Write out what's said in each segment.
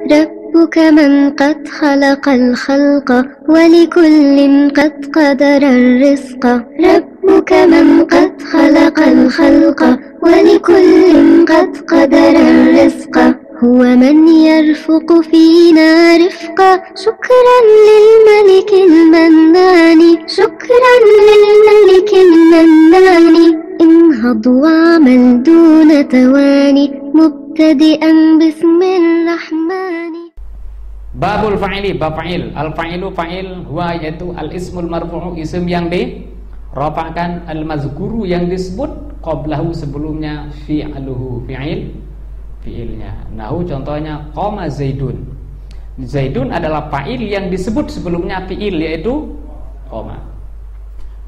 ربك من قد خلق الخلق ولكل قد قدر الرزق ربك من قد خلق الخلق ولكل قد قدر الرزق هو من يرفق فينا رفقا شكرا للملك المنان شكرا للملك المنان انهض واعمل دون تواني مبتدئا بسم الرحمن. Babul fa'ili, bab fa'il. Al-fa'ilu fa'il huwa yaitu al-ismul marfu'u, isim yang dirofakkan, al-mazkuru yang disebut, qablahu sebelumnya, fi'aluhu fi'ilnya. Nahu contohnya qama Zaidun. Zaidun adalah fa'il yang disebut sebelumnya fi'il, yaitu qama.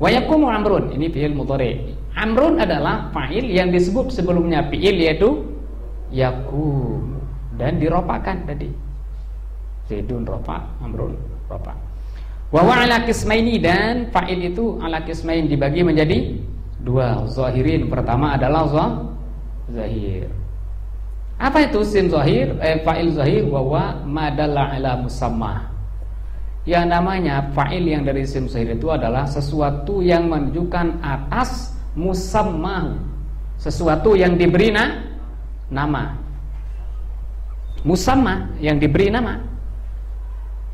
Wa yaqumu Amrun, ini fi'il mudhari. Amrun adalah fa'il yang disebut sebelumnya fi'il, yaitu yaqum, dan dirofakkan tadi. Zaidun rofa, Amrun rofa. Wa huwa ala qismaini, dan fa'il itu ala qismain dibagi menjadi dua. Zahirin, pertama adalah zahir. Apa itu sim zahir? Fa'il zahir wa huwa ma dalla ala musamma. Yang namanya fa'il yang dari sim zahir itu adalah sesuatu yang menunjukkan atas musamma, sesuatu yang diberi nama. Musamma yang diberi nama.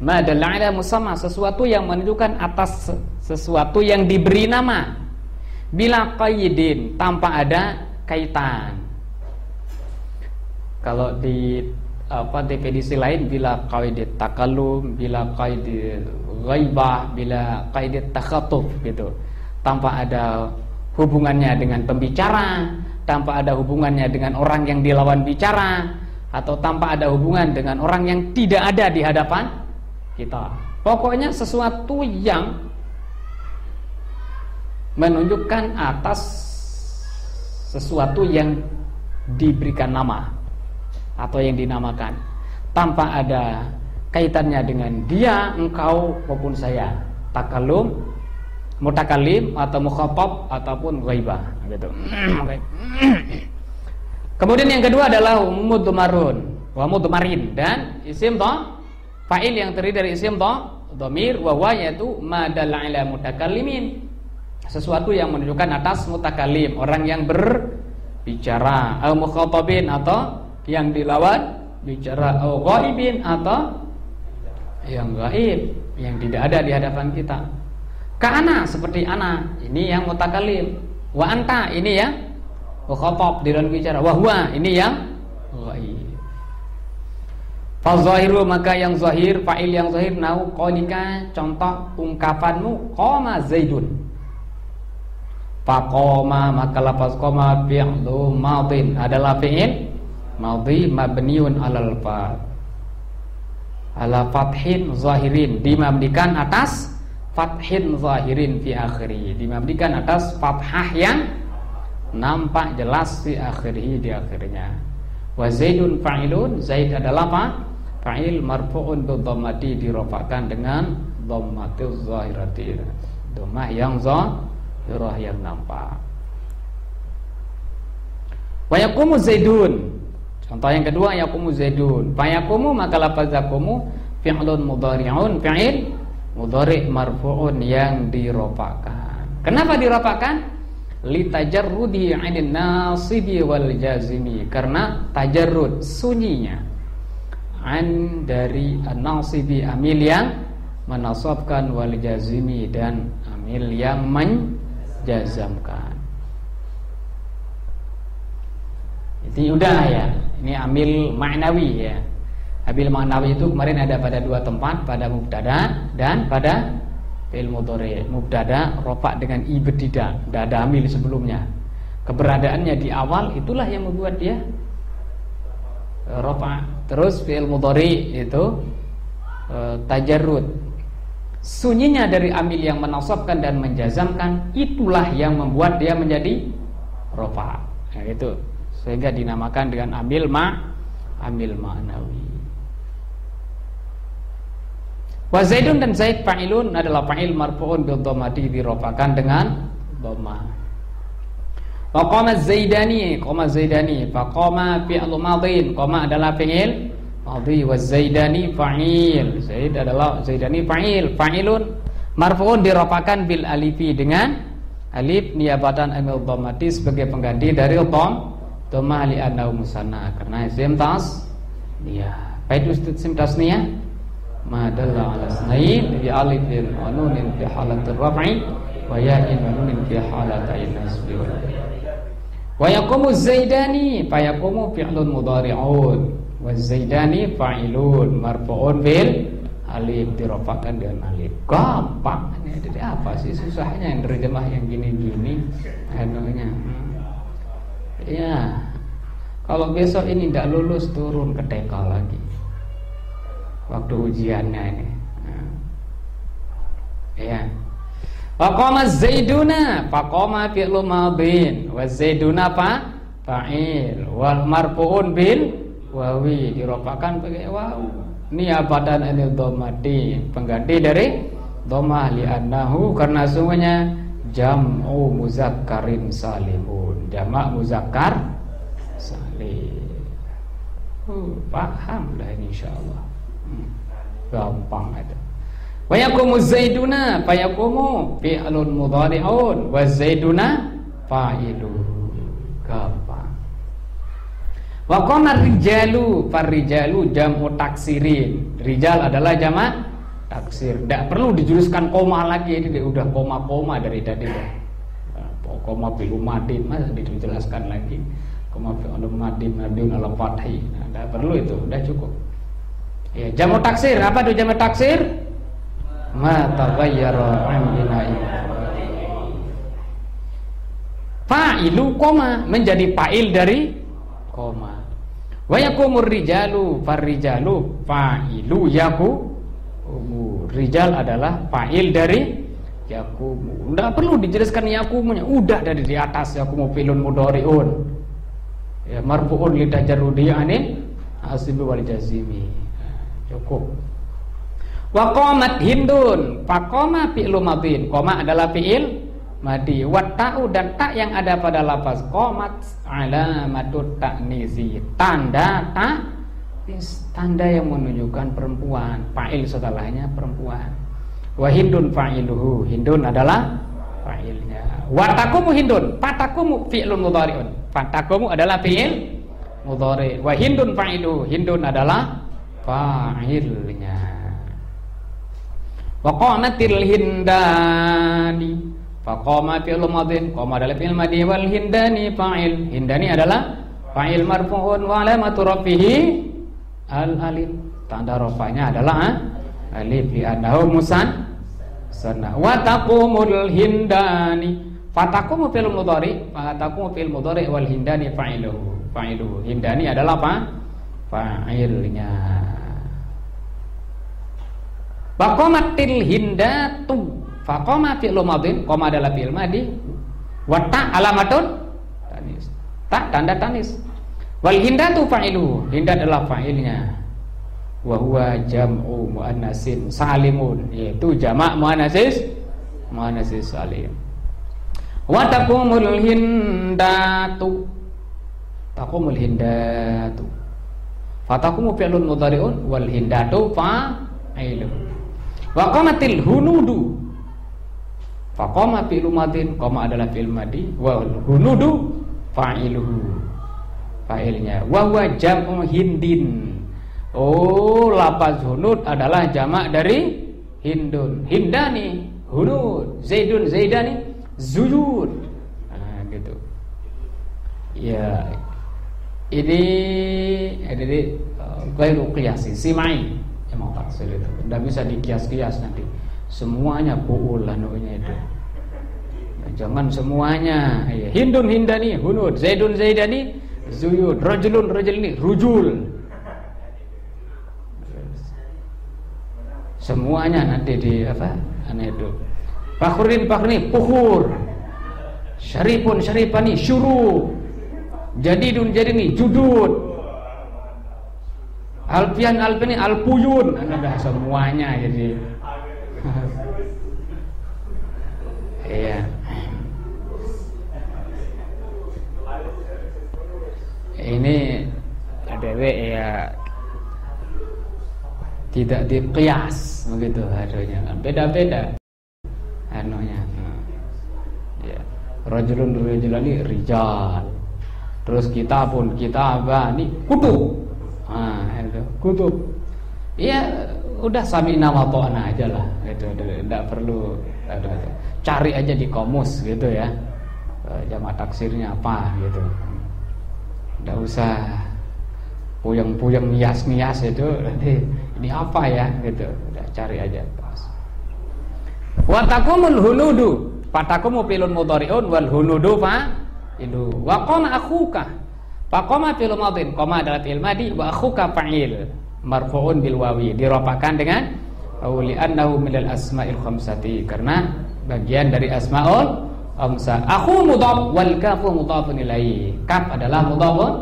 Ma dalla ala musamma, sesuatu yang menunjukkan atas sesuatu yang diberi nama. Bila qaidin, tanpa ada kaitan. Kalau di definisi lain, bila qaidit takallum, bila qaidit ghaibah, bila qaidit takhatuf gitu. Tanpa ada hubungannya dengan pembicara, tanpa ada hubungannya dengan orang yang dilawan bicara, atau tanpa ada hubungan dengan orang yang tidak ada di hadapan kita. Pokoknya sesuatu yang menunjukkan atas sesuatu yang diberikan nama atau yang dinamakan, tanpa ada kaitannya dengan dia, engkau maupun saya. Takallum, mutakalim, atau mukhatab, ataupun ghaibah gitu. Kemudian yang kedua adalah mudmarun wa mudmarin, dan isim fa'il yang terdiri dari isim dhamir wa huwa, yaitu ma dalla ala mutakallimin, sesuatu yang menunjukkan atas mutakallim, orang yang berbicara, au mukhatabin, atau yang dilawan bicara, au ghaibin, atau yang gaib, yang tidak ada di hadapan kita. Ka ana, seperti ana, ini yang mutakallim. Wa anta, ini yang mukhatab, dilawan bicara. Wa huwa, ini yang ghaib. Fazahiru, maka yang zahir, fa'il yang zahir, nau qaulika, contoh ungkapanmu, qama Zaidun. Faqama, maka lafaz qama fi'lu madhin, adalah fi'il madhi mabniun alal fath, ala fathin zahirin, dimabnikan atas fathin zahirin fi akhiri, dimabnikan atas fathah yang nampak jelas fi akhiri, di akhirnya. Wa Zaidun fa'ilun, Zaid adalah apa? Fa'il marfu'un bi dhammati, dirofakkan dengan dhammatil zahirati, dhammah yang zahirah yang nampak. Wa yaqumu Zaidun, contoh yang kedua, yaqumu Zaidun. Fa yaqumu, maka lafaz yaqumu fi'lun mudhari'un, fi'il mudhari' marfu'un yang dirofakkan. Kenapa dirofakkan? Li tajarrudi 'anil nasibi wal jazimi, karena tajarrud, sunyinya, an dari an-nasibi, amil yang menasabkan, wal jazimi, dan amil yang menjazamkan. Ini udah ya, ini amil ma'nawi ya. Amil ma'nawi itu kemarin ada pada dua tempat, pada mubtada dan pada fi'il mudhari. Mubtada rofa dengan ibtidah, tidak ada amil sebelumnya. Keberadaannya di awal, itulah yang membuat dia rofa. Terus fi'il mudhari itu tajarrud, sunyinya dari amil yang menasabkan dan menjazamkan, itulah yang membuat dia menjadi rofa. Nah, itu sehingga dinamakan dengan amil ma'nawi. Wa Zaidun, dan Zaid fa'ilun, adalah fa'il marfu'un bil dhammati, dirofakkan dengan dhammah. Wa qama Zaidani, qama Zaidani. Fa qama fi'lu madhin, qama adalah fi'il madhi. Wa Zaidani fa'il. Zaid adalah Zaidani fa'il. Fa'ilun marfu'un dirafakan bil alifi dengan alif niyabatan anil dhammati sebagai pengganti dari dhammah li annahu musanna karena isim tasniyah. Baik isim tasniyah ma dalla ala isnain bi alifin wa nunin fi halatir raf'i wa ya'in wa nunin fi halatain nasbi wal wa yaqumu Zaidani fa yaqumu fi'lun mudhari'un wa Zaidani fa'ilun marfu'un bil alif dirofakan dengan alif. Gampang. Jadi apa sih susahnya yang terjemah yang gini-gini anunya. Ya. Kalau besok ini tidak lulus turun ke TK lagi. Waktu ujiannya ini. Ya. Faqama Zaiduna, faqama fi'lu madhin, wa Zaiduna fa'il, wal marfu'un bil wawi dirofakan pakai wawu. Niyabatan anil dhammati pengganti dari dhammah li annahu karena sungguhnya jam'u muzakkarin salimun, jamak muzakkar salim. Paham dah ini insyaallah. Gampang itu. Wa yaqumu Zaiduna fa yaqumu fi'lun mudhari'un wa Zaiduna fa'ilun. Gampang. Wa qama rijalu, farrijalu jam'u taksirin. Rijal adalah jamak taksir. Tidak perlu dijuruskan koma lagi, ini udah koma-koma dari tadi. Koma bil madin masa dijelaskan lagi. Koma bil madin madin ala fathi. Tidak perlu itu, udah cukup. Ya, jamu taksir, apa itu jamu taksir? Ma taghayyara an bina'i. Fa'ilu koma menjadi fa'il dari koma. Wa yakumur rijalu farrijalu fa'ilu yakumu. Rijal adalah fa'il dari yakumu. Enggak perlu dijelaskan yakumunya, udah dari di atas. Yakumu fi'lun mudhari'un. Ya marfu'un li tajarrudi anil asli wal jazimi. Cukup. Wa qamat Hindun, faqama fi'lu madhin. Qama adalah fi'il madi. Wa ta'u dan tak yang ada pada lafaz qamat alamatut ta'nisi. Tanda tanda yang menunjukkan perempuan. Fa'il setelahnya perempuan. Wa Hindun fa'iluhu. Hindun adalah fa'ilnya. Wa taqumu Hindun, fataqumu fi'lun mudhari'un. Fataqumu adalah fi'il mudhari'. Wa Hindun fa'iluhu. Hindun adalah fa'ilnya. Wa qamatil hindani, faqama fi'il madhin, qama adalah fi'il madhi wal hindani fa'il. Hindani adalah fa'il marfu'un wa alamatu rafihi al alif. Tanda rafanya adalah alif li annahu musanna. Wa taqumul hindani, fataqumu fi'il mudhari, fataqumu fi'il mudhari wal hindani fa'iluhu. Fa'iluhu. Hindani adalah apa? Fa'ilnya. Faqamatil hindatu, faqama fi'lu madhin, qama adalah fi'il madhi, wa ta alamatun tanis, ta tanda tanis, wal hindatu fa'iluhu. Hindat adalah fa'ilnya. Wa huwa jam'u muannatsin salimun, yaitu jamak muannatsin salim. Wa taqumul hindatu, taqumul hindatu, fataqumu fi'lun mudhari'un wal hindatu fa'iluhu. Wa qamatil hunudu, faqama fi'lu madhin, qama adalah fi'il madhi, wa hunudu fa'iluhu. Fa'ilnya. Wa huwa jam'u hindin. Oh, lafaz hunud adalah jamak dari hindun. Hindani, hunud, zaidun, zaidani, zuyud. Nah, gitu. Ya. Ini ghairu qiyasi, simai. Emang taksil itu tidak bisa dikias-kias nanti. Semuanya bu'ul anunya itu. Jangan semuanya. Hindun hindani, hunud, zaidun zaidani, zuyud, rajulun rajulini, rujul. Semuanya nanti di apa? Anu itu. Fakhrin fakhrini, pukhur. Syarifun syarifani, syuru. Jadidun jadini, judud. Alfian alfini alpuyun, ada semuanya jadi. Iya. Ini ADW ya tidak diqiyas begitu anunya, beda-beda anunya. Ya, rajulun rajulani rijal. Terus kita pun ini kutub. Itu kutub. Ya udah sami'na wa ta'na aja lah gitu. Enggak perlu cari aja di kamus gitu ya. Jamak taksirnya apa gitu. Enggak usah puyeng-puyeng nias-nias itu nanti ini apa ya gitu. Udah cari aja pas. Wa taqumul hunudu. Fatakumu filun mudhari'un wal hunudu fa ilu. Wa qama akhuka. Faqama fil madin, qama adalah fi'il madi wa akhuka fa'il marfu'un bil wawi, dirofakkan dengan li annahu minal asma'il khamsati, karena bagian dari asmaul khamsah. Akhu mudhaf wal kafu mudhafun ilaihi. Kaf adalah mudhafun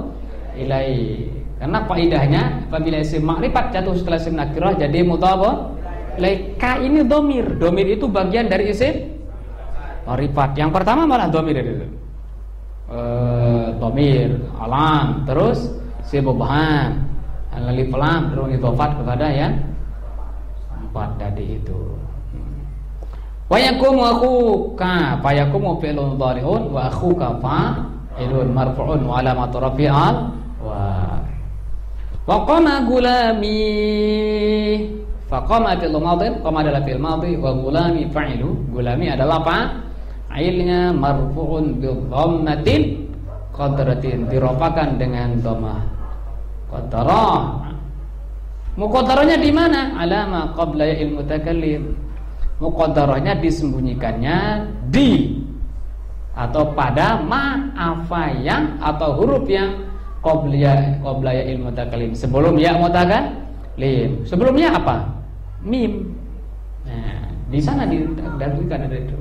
ilaihi. Karena faedahnya apabila isim ma'rifat jatuh setelah isim nakirah jadi mudhafun ilaihi. Ka ini dhamir. Dhamir itu bagian dari isim ma'rifat. Yang pertama malah dhamir itu. Dhamir alam, terus mubham, alif lam, terus idhofat kepada yang empat tadi itu. Wa yakumu akhuka, fa yakumu fi'lun dhari'un wa akhuka fa'ilun marfu'un wa alamatu rafi'al wa qama gulami. Fa qama fi'l madhi, qama adalah fi'il madhi, wa gulami fa'ilu. Gulami adalah apa? Ailnya marfu'un bi dhammatin qadratin, dirofakan dengan dhammah qadrah. Muqaddarahnya di mana? Alama qabla ya'il mutakallim. Muqaddarahnya disembunyikannya di atau pada ma apa yang atau huruf yang qabla ya'il mutakallim, sebelum ya mutakallim. Sebelumnya apa? Mim. Nah, di sana didahulukan ada itu.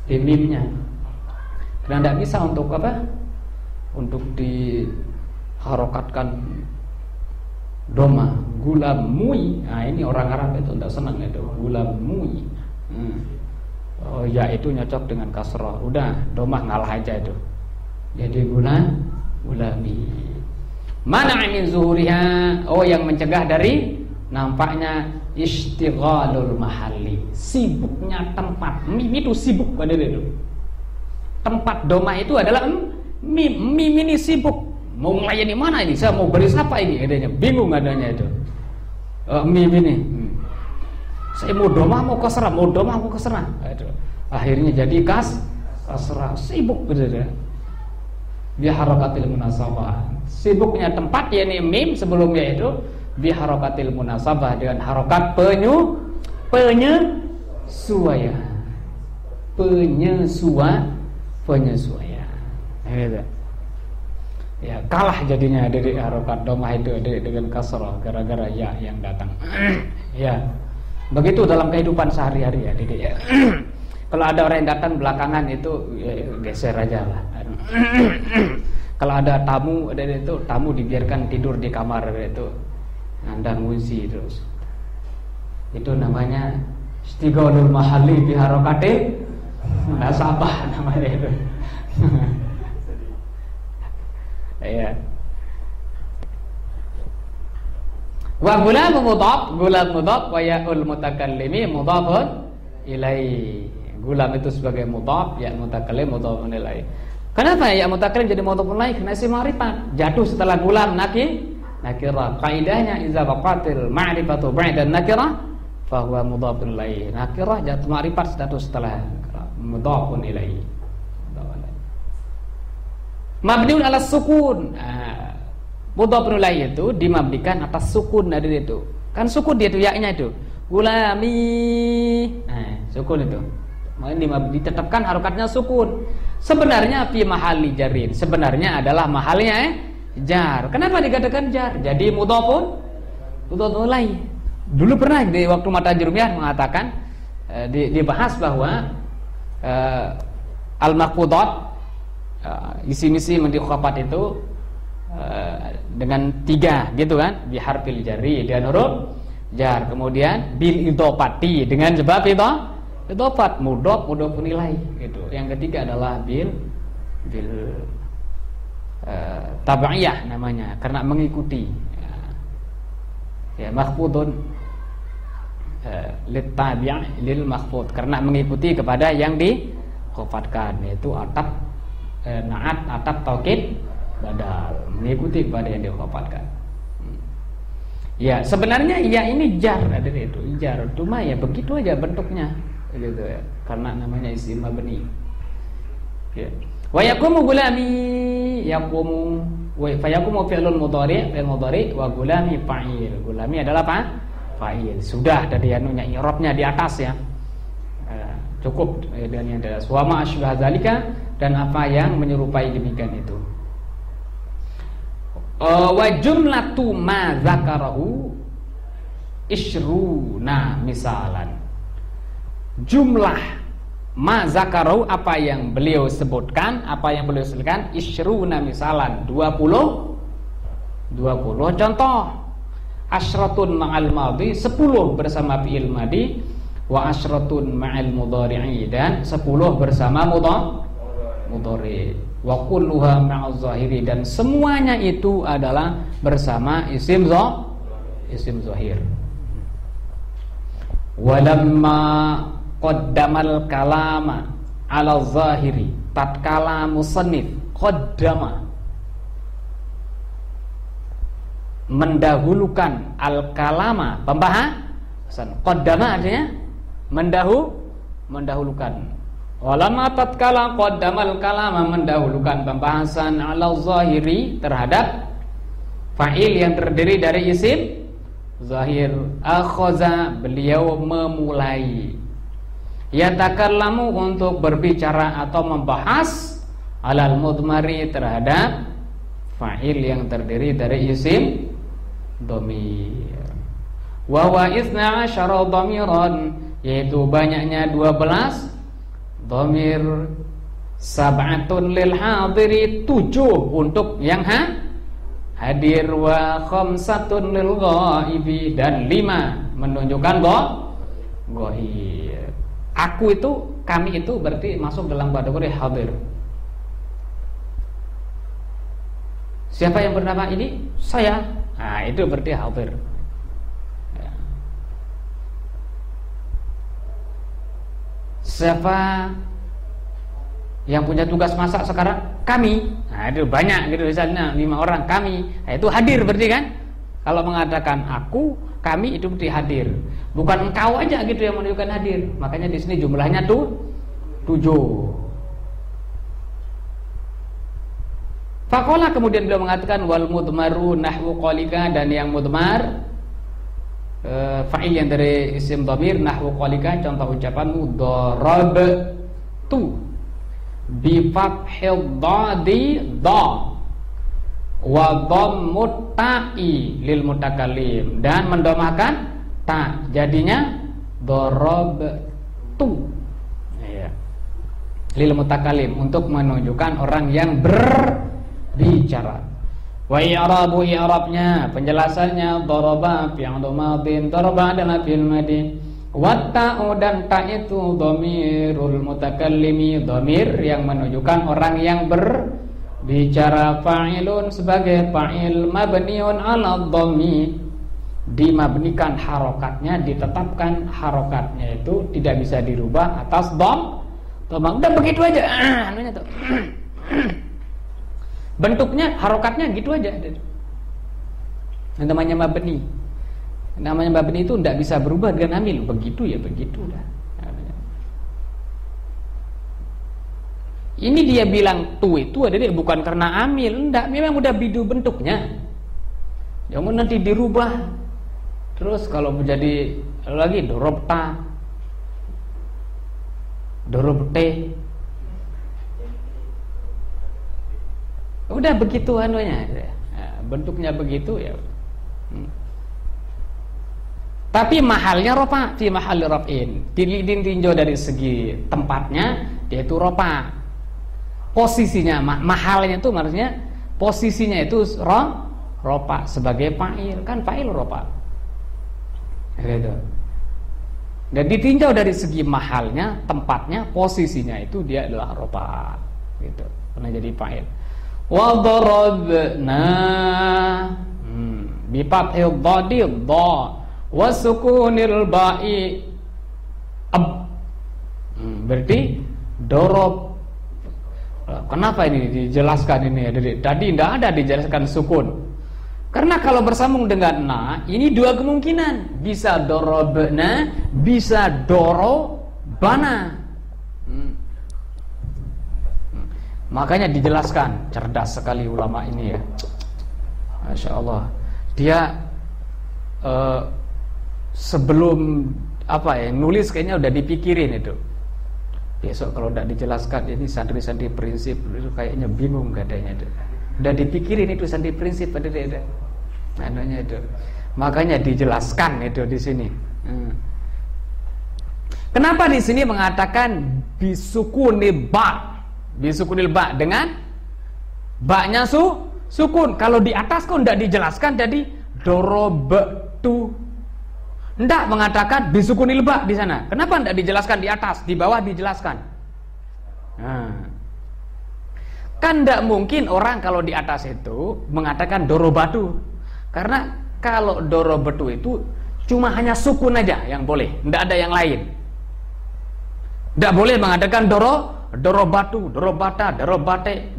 Di mimnya. Karena tidak bisa untuk apa? Untuk diharokatkan doma, gulamui. Nah, ini orang Arab itu tidak senang itu, gulamui. Oh ya, itu nyocok dengan kasrah. Udah, domah ngalah aja itu. Jadi gulami. Mana min zuhuriha? Oh, yang mencegah dari nampaknya istighalul mahalli, sibuknya tempat. Mim itu sibuk pada itu. Tempat doma itu adalah mim ini sibuk. Mau melayani mana ini? Saya mau baris apa ini? Adanya bingung adanya itu. Mim ini. Saya mau doma mau kasrah, mau doma mau kasrah. Akhirnya jadi kasrah, sibuk betul ya. Bi harakatil munasabah. Sibuknya tempat yakni mim sebelumnya itu bi harakatil munasabah, dengan harokat penyesuaian. Gitu. Ya, kalah jadinya dari harokat domah itu dengan kasrah gara-gara ya yang datang. Ya. Begitu dalam kehidupan sehari-hari ya, Dede ya. Kalau ada orang yang datang belakangan itu ya, geser aja lah. Kalau ada tamu, tamu dibiarkan tidur di kamar itu. Anda ngunci terus. Itu namanya istighalul mahalli bi harakati munasabah namanya itu. Ya. Wa gulam mudhaf wa ya'ul mutakallimi mudhafun ilaihi. Gulam itu sebagai mudhaf, ya mutakallim mudhafun ilaihi. Kenapa ya mutakallim jadi mudhafun ilaihi? Karena isim ma'rifat jatuh setelah gulam nakirah. Kaidahnya idza waqatil ma'rifatu ba'da nakirah fa huwa mudhafun ilaihi. Nakirah jatuh ma'rifat jatuh setelah mudhafun ilaihi. Mabniun 'ala sukun. Mudhafun ilaihi itu dimabnikan atas sukun dari itu. Kan sukun dia itu ya-nya itu. Gulami. Sukun itu. Makanya ditetapkan harokatnya sukun. Sebenarnya fi mahalli jarin. Sebenarnya adalah mahalnya jar. Kenapa dikatakan jar? Jadi mudhafun ilaihi. Dulu pernah di waktu mata jurumiyah mengatakan dibahas bahwa al-maqfudat isi-isi mendikhapat itu dengan 3 gitu kan, bi harfil jari dengan huruf jar, kemudian bil idhofati dengan sebab idhofat mudhafun ilaihi gitu. Yang ketiga adalah bil tabaiyah namanya, karena mengikuti ya makhfudun litabi' lil makhfud, karena mengikuti kepada yang dikhafatkan, yaitu ataf naat, ataf taukid badal, mengikuti kepada yang dikhafatkan. Ya, sebenarnya ya ini jar, ada itu jar, cuma ya begitu aja bentuknya gitu ya, karena namanya isim mabni. Ya. Wa yaqumu gulami, yaqumu wa fayaqumu fi'lun mudhari', fi'il mudhari', wa gulami fa'il. Gulami adalah apa? Fa'il. Sudah dari anunya i'rabnya di atas ya. Cukup dengan yang di atas. Wa ma asybah zalika, dan apa yang menyerupai demikian itu. Wa jumlatu ma zakarahu ishruna misalan. Jumlah ma zakarahu, apa yang beliau sebutkan, ishruna misalan, 20 contoh. Asyratun ma'al madhi, 10 bersama fi'il madhi, wa asyratun ma'al mudhari'i, dan 10 bersama mudhari'. Wa kulluha ma'az zahiri, dan semuanya itu adalah bersama isim zahir. Walamma qaddamal kalama ala zahiri, tatkala musannif qaddama, mendahulukan al kalama, pembahasan. Qaddama artinya mendahulukan. Walamma tatkala qaddamal kalama, mendahulukan pembahasan ala zahiri, terhadap fa'il yang terdiri dari isim zahir. Akhaza, beliau memulai, yatakallamu, untuk berbicara atau membahas, alal mudmari, terhadap fa'il yang terdiri dari isim dhamir. Wa huwa 12 dhamiran, yaitu banyaknya 12 dhamir. Sab'atun lil hadiri, 7 untuk yang hadir, wa khamsatun lil ghaibi, dan 5 menunjukkan ghaib. Aku itu, kami itu berarti masuk dalam kategori hadir. Siapa yang bernama ini? Saya. Nah, itu berarti hadir. Ya. Siapa yang punya tugas masak sekarang? Kami. Nah, itu banyak gitu, misalnya 5 orang, kami. Nah, itu hadir berarti kan? Kalau mengatakan aku, kami, itu berarti hadir. Bukan engkau aja gitu yang menunjukkan hadir. Makanya di sini jumlahnya tuh 7. Faqala, kemudian beliau mengatakan, wal mudmaru nahwu qalika, dan yang mudmar fa'il yang dari isim dhamir, nahwu qalika, contoh ucapanmu, darabtu bi fathil dadi dha wa dhammut ta'i lil mutakallim, dan mendomahkan ta, jadinya darabtu ya, lil mutakallim, untuk menunjukkan orang yang berbicara. Wa i'rabu, i'rabnya, penjelasannya, daraba fi'lu madhin, daraba adalah fi'il madhi, wa ta'u, dan ta itu dhamirul mutakallimi, dhamir yang menunjukkan orang yang berbicara, fa'ilun sebagai fa'il, mabniun 'ala dhammi, dimabnikan harokatnya, ditetapkan harokatnya itu tidak bisa dirubah atas dham. Udah begitu aja anunya tuh. Bentuknya, harokatnya gitu aja. Namanya mabni. Namanya mabni itu tidak bisa berubah dengan amil. Begitu ya begitu dah. Ini dia bilang tu itu adalah bukan karena amil, enggak, memang udah bidu bentuknya. Jangan nanti dirubah. Terus kalau menjadi lagi dorobta, dorobte, udah begitu anunya, bentuknya begitu ya. Tapi mahalnya ropa, fi mahal raf'in, ditinjau dari segi tempatnya, yaitu ropa. Posisinya, mahalnya itu maksudnya posisinya itu ropa sebagai fa'il, kan fa'il ropa. Gitu. Dan ditinjau dari segi mahalnya, tempatnya, posisinya itu dia adalah ropa, gitu. Pernah jadi fa'il. Wa darabna bi fathil dhadi dha wa sukunil ba'i ab. Berarti dorob. Kenapa ini dijelaskan ini? Tadi tidak ada dijelaskan sukun. Karena kalau bersambung dengan na, ini dua kemungkinan. Bisa dorobna, bisa dorobana. Makanya dijelaskan. Cerdas sekali ulama ini ya. Masya Allah. Dia sebelum nulis kayaknya udah dipikirin itu. Besok kalau tidak dijelaskan ini santri-santri prinsip itu kayaknya bingung katanya itu. Udah dipikirin itu santri prinsip pada dia. Anunya itu. Makanya dijelaskan itu di sini. Kenapa di sini mengatakan bisukunil ba? Bisukunil ba dengan ba-nya sukun. Kalau di atas kok tidak dijelaskan jadi dorobtu. Tidak mengatakan bisukunil ba di sana. Kenapa tidak dijelaskan di atas, di bawah dijelaskan? Kan tidak mungkin orang kalau di atas itu mengatakan dorobatu. Karena kalau dorobatu itu cuma hanya sukun aja yang boleh, tidak ada yang lain. Tidak boleh mengatakan dorobatu, dorobata, dorobate,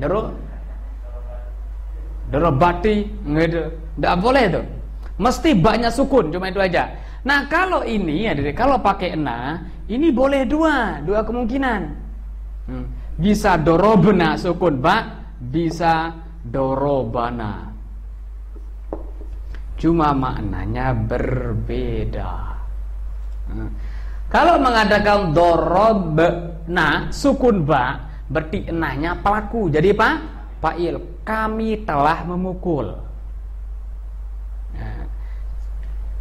dorobati, tidak boleh itu. Mesti banyak sukun, cuma itu aja. Nah kalau ini kalau pakai na, ini boleh dua kemungkinan. Bisa dorobna sukun ba, bisa dorobana. Cuma maknanya berbeda. Kalau mengatakan dorobna sukun ba, berarti enahnya pelaku. Jadi fa'il, kami telah memukul.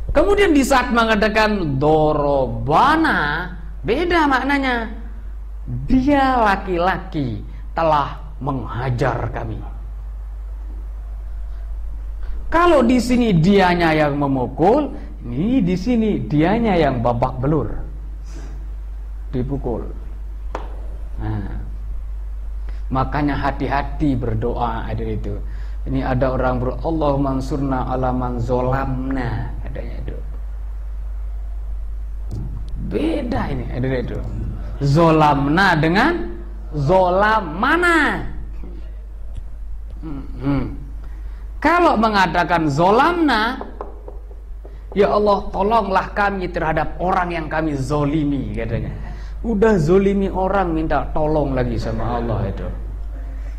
Kemudian di saat mengatakan dorobana, beda maknanya. Dia laki-laki telah menghajar kami. Kalau di sini dianya yang memukul, ini di sini dianya yang babak belur, dipukul. Nah, makanya hati-hati berdoa ada itu. Ini ada orang berdoa, Allahumma ansurna ala man zolamna, adanya itu. Beda ini ada itu. Zolamna dengan zolamana. Kalau mengatakan zolamna, ya Allah tolonglah kami terhadap orang yang kami zolimi, katanya. Udah zolimi orang minta tolong lagi sama Allah itu.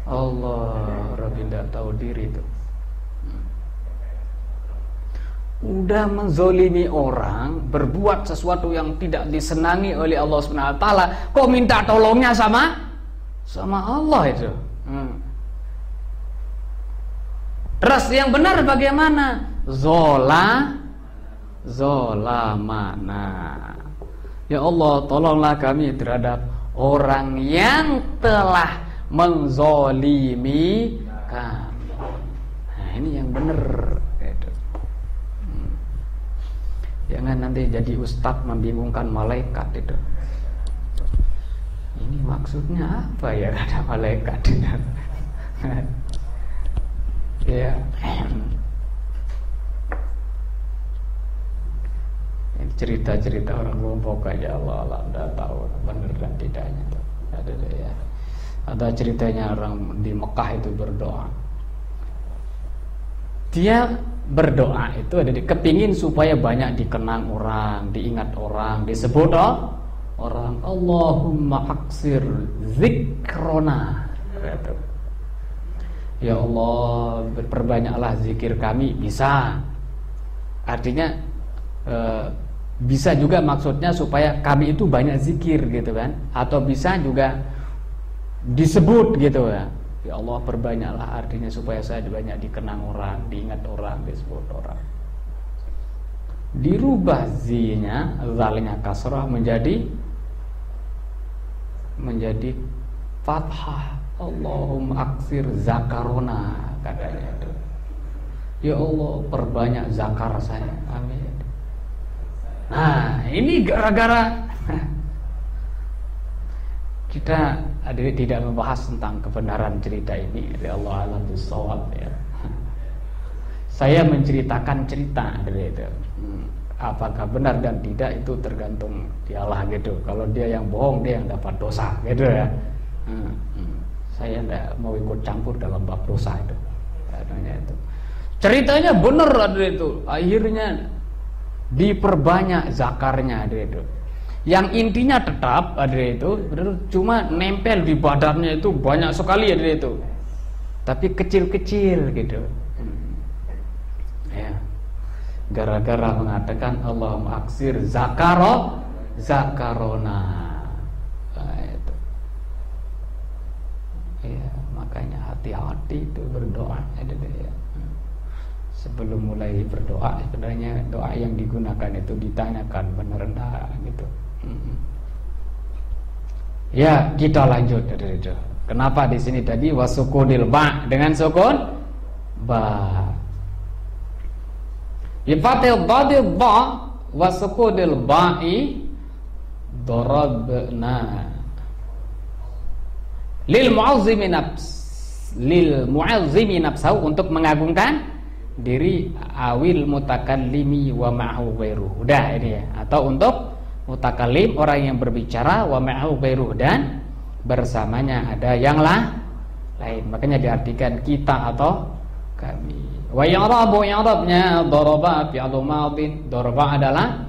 Allah, Rabbi tidak tahu diri itu. Udah menzolimi orang, berbuat sesuatu yang tidak disenangi oleh Allah SWT, kok minta tolongnya sama Allah itu. Terus yang benar bagaimana? Zolamana. Ya Allah, tolonglah kami terhadap orang yang telah menzolimi kami. Nah, ini yang benar gitu. Jangan nanti jadi ustadz membingungkan malaikat itu. Ini maksudnya apa ya ada malaikat? Ya. Cerita-cerita orang Lombok aja Allah udah tahu benar dan tidaknya. Ada ya. Ada ceritanya orang di Mekah itu berdoa. Dia berdoa itu ada kepingin supaya banyak dikenang orang, diingat orang, disebut orang. Allahumma aksir zikrona. Ya Allah, perbanyaklah zikir kami. Bisa. Artinya bisa juga maksudnya supaya kami itu banyak zikir gitu kan. Atau bisa juga disebut gitu ya. Ya Allah perbanyaklah, artinya supaya saya banyak dikenang orang, diingat orang, disebut orang. Dirubah zinya, zalnya kasrah menjadi fathah. Allahumma aksir zakarona, katanya itu. Ya Allah perbanyak zakar saya. Amin. Nah ini gara-gara kita tidak membahas tentang kebenaran cerita ini. Ya Allah alam bisawab ya. Saya menceritakan cerita dari itu. apakah benar dan tidak itu tergantung dialah gitu. Kalau dia yang bohong, dia yang dapat dosa gitu ya. Saya tidak mau ikut campur dalam bab dosa itu. Katanya itu. Ceritanya benar ada itu. Akhirnya diperbanyak zakarnya ada itu. Yang intinya tetap ada itu, cuma nempel di badannya itu banyak sekali ada itu. Tapi kecil-kecil gitu. Ya. Gara-gara mengatakan Allahumma aksir zakarona. Nah, itu. Ya, makanya hati-hati itu berdoa ya. Sebelum mulai berdoa sebenarnya doa yang digunakan itu ditanyakan benar enggak gitu. Ya, kita lanjut dari itu. Kenapa di sini tadi wasukunil ba dengan sukun ba. Bifatil dadil ba wasukunil ba'i darabna. Lil mu'azzimi nafsahu untuk mengagungkan diri awil mutakallimi wa ma'hu ghairuh. Udah ini ya. Atau untuk mutakallim orang yang berbicara wa ma'hu ghairuh dan bersamanya ada yang lain. Makanya diartikan kita atau kami. Wa ya'rabu i'rabnya daraba fi'lu madin. Daraba adalah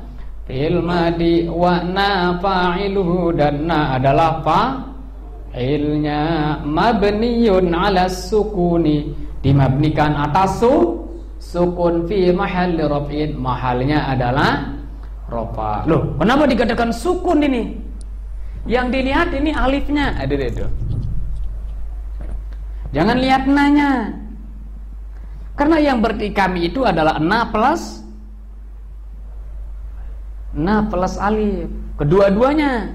fi'il madi wa na fa'iluhu dan na adalah fa'ilnya mabniyun 'ala sukuni dimabnikan atas sukun fi mahalli raf'in mahalnya adalah rafa. Loh, kenapa dikatakan sukun ini? Yang dilihat ini alifnya ada itu. Jangan lihat nanya. Karena yang berarti kami itu adalah na plus alif, kedua-duanya.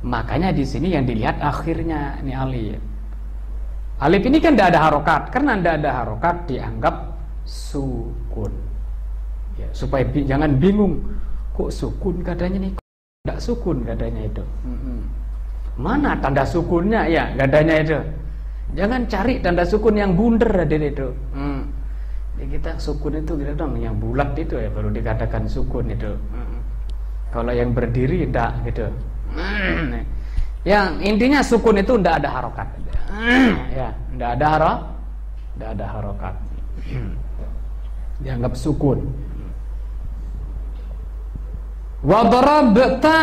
Makanya di sini yang dilihat akhirnya ini alif. Alif ini kan tidak ada harokat. Karena tidak ada harokat dianggap sukun. Ya, supaya jangan bingung. Kok sukun katanya nih? Tidak sukun katanya itu. Mana tanda sukunnya ya katanya itu. Jangan cari tanda sukun yang bundar ada itu. Jadi kita sukun itu kita dong yang bulat itu ya baru dikatakan sukun itu. Kalau yang berdiri tidak gitu. Yang intinya sukun itu tidak ada harokat. Ya, tidak ada harokat. Dianggap sukun. Wa darabta.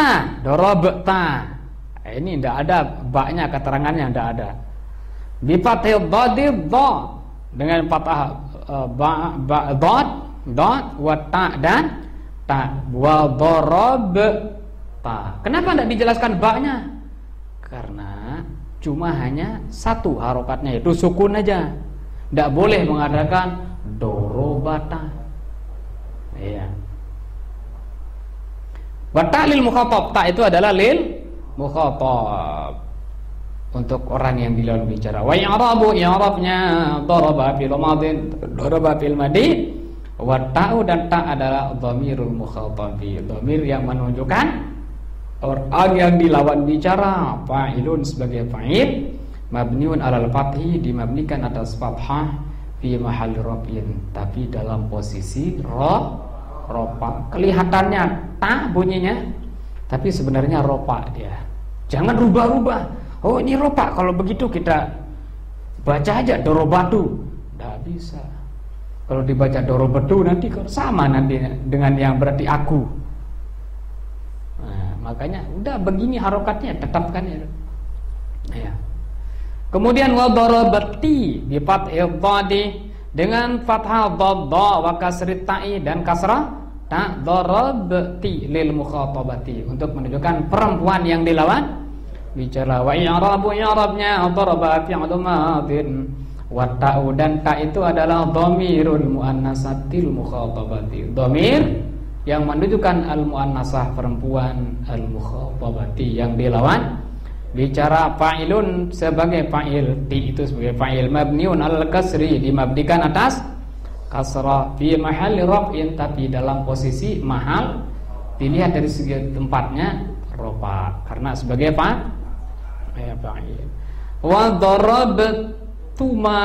Ini tidak ada baknya keterangannya tidak ada. Bi fathil dhadid dha dengan fathah dot wa ta dan ta wa darabta. Kenapa tidak dijelaskan baknya? Karena cuma hanya satu harokatnya itu sukun aja. Tidak boleh mengadakan dorobata. Iya. Wa ta lil mukhatab, ta itu adalah lil mukhatab untuk orang yang dilawan bicara. Wa i'rabu i'rabnya daraba fil madin, daraba fil madi. Wa ta'u dan ta adalah dhamirul mukhatabi, dhamir yang menunjukkan orang yang dilawan bicara. Fa'ilun sebagai fa'il, mabniun alal fathi dimabnikan atas fathah fi mahalli raf'in, tapi dalam posisi rofa. Kelihatannya ta bunyinya, tapi sebenarnya rofa dia. Jangan rubah-rubah. Oh ini rofa, kalau begitu kita baca aja dorobatu. Tidak bisa. Kalau dibaca dorobatu nanti sama nanti dengan yang berarti aku. Nah, makanya udah begini harokatnya tetapkan ya. Ya. Kemudian wa darabati bi fathil dhadi dengan fathah dha wa kasri ta'i dan kasrah ta, darabti lil mukhatabati untuk menunjukkan perempuan yang dilawan bicara. Wa i'rabu i'rabnya daraba fi'lu madin wa ta'u dan ta itu adalah dhamirul muannasatil mukhatabati, dhamir yang menunjukkan al muannasah perempuan, al mukhatabati yang dilawan bicara. Fa'ilun sebagai fa'il, ti itu sebagai fa'il, mabniun al kasri dimabdikan atas kasrah fi mahalli raf'in, tapi dalam posisi mahal dilihat dari segi tempatnya rofa karena sebagai fa'il. Wa darabtuma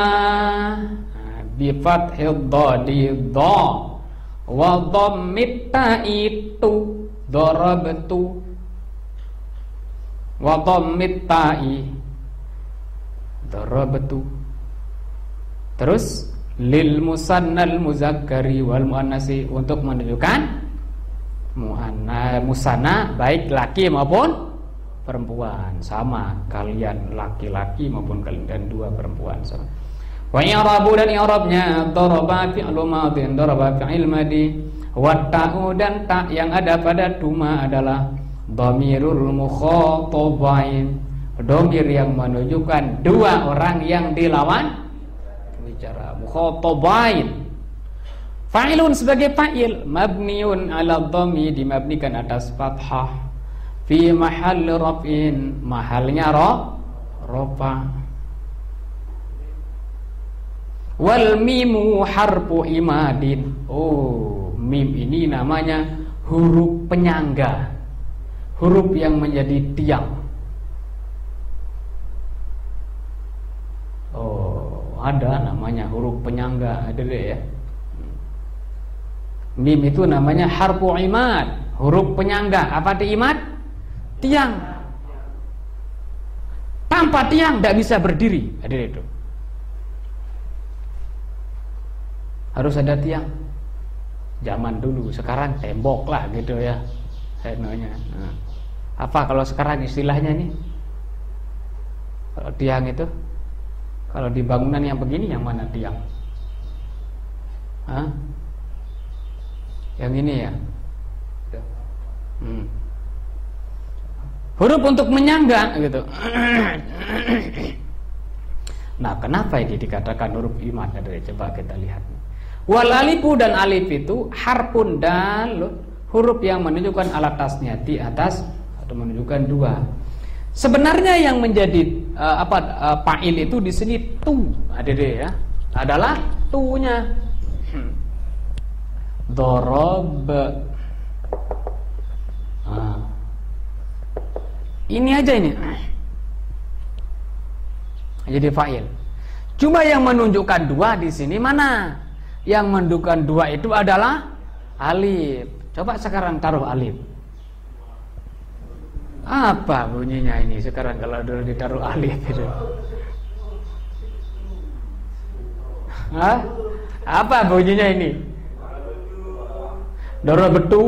bi fathil dhadi dha wa dhammit ta'itu darabtu wa dhammit ta'i darabtu. Terus lil musannal muzakkari wal muannasi, untuk menunjukkan musanna baik laki maupun perempuan, sama kalian laki-laki maupun kalian dua perempuan sama. Wa i'rabu, dan i'rabnya daraba fi'lu madhin daraba fi'il madi, wa ta'u, dan ta yang ada pada duma adalah dhamirul mukhatabain, dhamir yang menunjukkan dua orang yang dilawan bicara, mukhatabain. Fa'ilun sebagai fa'il, mabniun ala dhammi, dimabnikan atas fathah, fi mahalli raf'in, mahalnya rafa. Wal mimu harfu imadin. Oh, mim ini namanya huruf penyangga, huruf yang menjadi tiang. Oh, ada namanya huruf penyangga, ada deh ya. Mim itu namanya harfu imad, huruf penyangga. Apa arti imad? Tiang. Tanpa tiang tidak bisa berdiri. Ada itu. Harus ada tiang. Zaman dulu, sekarang tembok lah gitu ya. Nah, apa kalau sekarang istilahnya nih? Kalau tiang itu, kalau di bangunan yang begini yang mana tiang? Hah? Yang ini ya. Huruf untuk menyangga gitu. Nah, kenapa ini dikatakan huruf imad? Coba kita lihat. Wal alifu, dan alif itu harfun dalun, huruf yang menunjukkan alat tasnya di atas atau menunjukkan dua. Sebenarnya yang menjadi fa'il itu di sini tu, ada deh ya. Adalah tu-nya. Dorob. Ini aja ini. Jadi fa'il. Cuma yang menunjukkan dua di sini mana? Yang menunjukkan dua itu adalah alif. Coba sekarang taruh alif. Apa bunyinya ini sekarang kalau dulu ditaruh alif itu? Hah? Apa bunyinya ini? Dorobetu,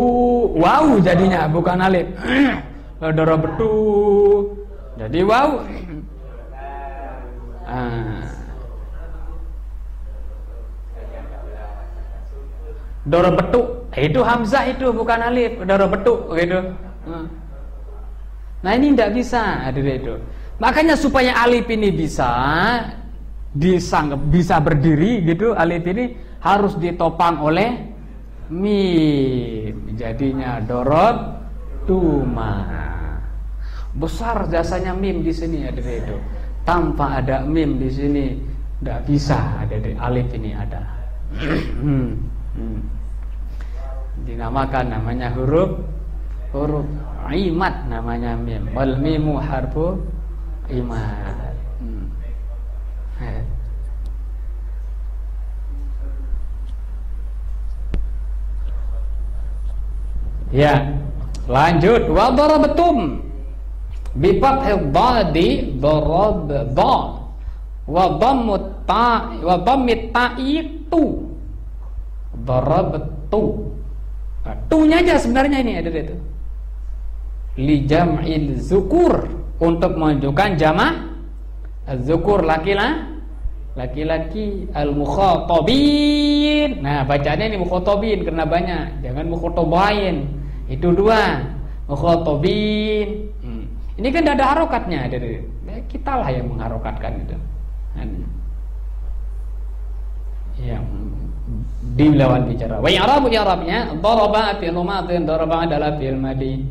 wow jadinya, bukan alif. Dorobetu, jadi wow. Dorobetu, itu hamzah itu bukan alif. Dorobetu gitu. Nah ini tidak bisa, itu. Makanya supaya alif ini bisa berdiri gitu, alif ini harus ditopang oleh mim, jadinya dorob tuma. Besar jasanya mim di sini, itu. Tanpa ada mim di sini tidak bisa, alif ini ada. Dinamakan namanya huruf imad, namanya mim. Wal mimu harfu imad. Ya, lanjut. Wa darabtum bi fathil dadi darabda wa dhammut ta wa dhammit ta'itu darabtu. Tu-nya aja sebenarnya ini ada itu. Li jam'il zukur, untuk menunjukkan jamak az-zukur, laki-laki, al-mukhatabin. Nah, bacaannya ini mukhatabin karena banyak, jangan mukhatabain. Itu dua, mukhatabin. Ini kan tidak ada harokatnya, kita lah yang mengharokatkan itu. Yang di lawan bicara. Wa i'rabnya daraba fi'il madhi, daraba adalah fi'il madhi.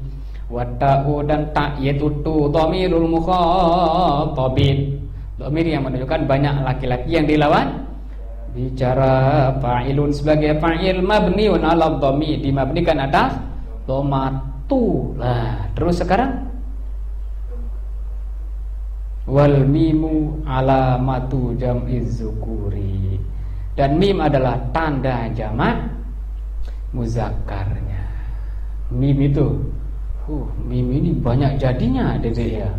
Wa ta'u, dan ta yaitu tu dhamirul mukhatabin, dhamir yang menunjukkan banyak laki-laki yang dilawan bicara. Fa'ilun sebagai fa'il mabniun 'ala dhammi, dimabnikan atas dhamma tu. Lah, terus sekarang wal mimu alamatu jam'iz zukuri, dan mim adalah tanda jamak muzakkarnya. Mim itu, mim ini banyak jadinya, Dedek ya.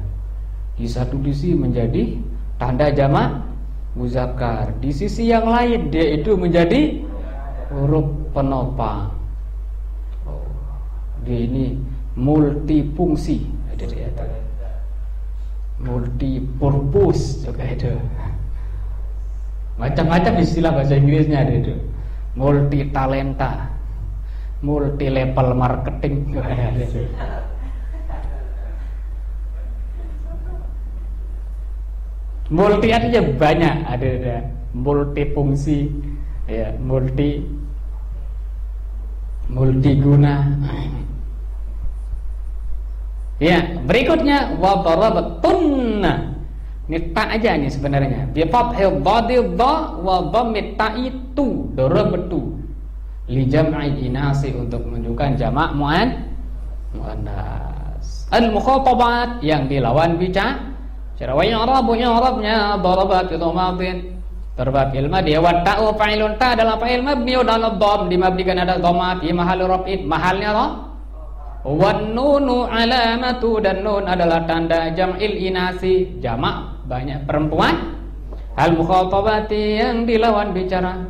Di satu sisi menjadi tanda jamak muzakkar, di sisi yang lain dia itu menjadi huruf penopang. Dia ini multifungsi, Dedek ya. Multipurpose juga itu. Macam-macam istilah bahasa Inggrisnya ada itu. Multi talenta, multi level marketing. Multi artinya banyak, ada multifungsi, ya, multiguna. Ya, berikutnya wa darabatunna. Ini ta aja nih sebenarnya. Bi fathil dhadid dha wa dhammit ta'itu darabtu. Li jam'i inasi, untuk menunjukkan jamak muannas. Al mukhatabat yang dilawan bicara. Cara wa i'rabnya daraba fi dhamatin. Daraba fil madhi wa ta'u fa'ilun, ta adalah fa'il mabni dan dhamm dimabnikan ada dhamma fi mahall raf'in, mahalnya dha. Wan nunu alamatu, dan nun adalah tanda jam'il inasi, jamak banyak perempuan. Al mukhatabati yang dilawan bicara.